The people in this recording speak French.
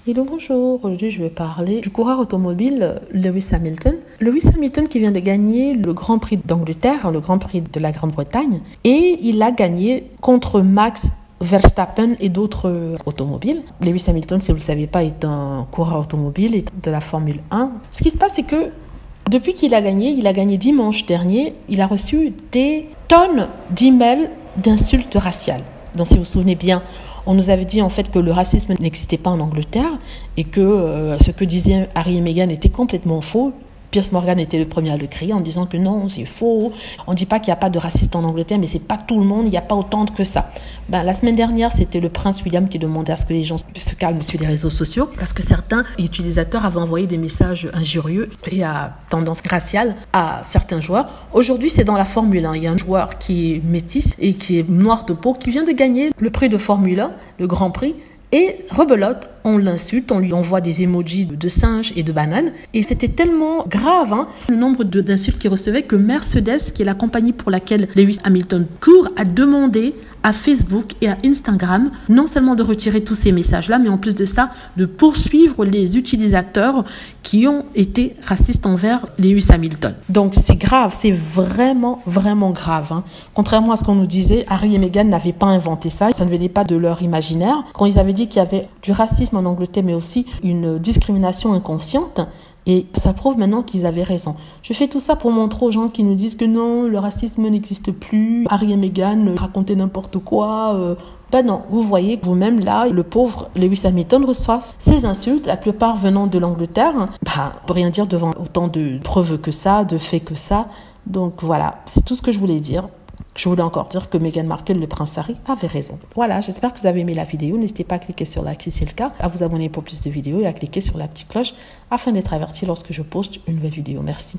Hello, bonjour. Aujourd'hui, je vais parler du coureur automobile Lewis Hamilton. Lewis Hamilton qui vient de gagner le Grand Prix d'Angleterre, le Grand Prix de la Grande-Bretagne. Et il a gagné contre Max Verstappen et d'autres automobiles. Lewis Hamilton, si vous ne le savez pas, est un coureur automobile de la Formule 1. Ce qui se passe, c'est que depuis qu'il a gagné dimanche dernier, il a reçu des tonnes d'emails d'insultes raciales. Donc, si vous vous souvenez bien, on nous avait dit en fait que le racisme n'existait pas en Angleterre et que ce que disaient Harry et Meghan était complètement faux. Piers Morgan était le premier à le crier en disant que non, c'est faux. On ne dit pas qu'il n'y a pas de racistes en Angleterre, mais c'est pas tout le monde, il n'y a pas autant que ça. La semaine dernière, c'était le prince William qui demandait à ce que les gens se calment sur les réseaux sociaux parce que certains utilisateurs avaient envoyé des messages injurieux et à tendance raciale à certains joueurs. Aujourd'hui, c'est dans la Formule 1. Il y a un joueur qui est métis et qui est noir de peau qui vient de gagner le prix de Formule 1, le Grand Prix. Et rebelote, on l'insulte, on lui envoie des emojis de singes et de bananes. Et c'était tellement grave, le nombre d'insultes qu'il recevait, que Mercedes, qui est la compagnie pour laquelle Lewis Hamilton court, a demandé à Facebook et à Instagram non seulement de retirer tous ces messages-là, mais en plus de ça, de poursuivre les utilisateurs qui ont été racistes envers Lewis Hamilton. Donc c'est grave, c'est vraiment, vraiment grave. Contrairement à ce qu'on nous disait, Harry et Meghan n'avaient pas inventé ça, ça ne venait pas de leur imaginaire. Quand ils avaient dit qu'il y avait du racisme en Angleterre, mais aussi une discrimination inconsciente, et ça prouve maintenant qu'ils avaient raison. Je fais tout ça pour montrer aux gens qui nous disent que non, le racisme n'existe plus, Harry et Meghan racontaient n'importe quoi. Non, vous voyez vous-même là, le pauvre Lewis Hamilton reçoit ces insultes, la plupart venant de l'Angleterre. On peut rien dire devant autant de preuves que ça, de faits que ça. Donc voilà, c'est tout ce que je voulais dire. Je voulais encore dire que Meghan Markle, le prince Harry, avait raison. Voilà, j'espère que vous avez aimé la vidéo. N'hésitez pas à cliquer sur like si c'est le cas, à vous abonner pour plus de vidéos et à cliquer sur la petite cloche afin d'être averti lorsque je poste une nouvelle vidéo. Merci.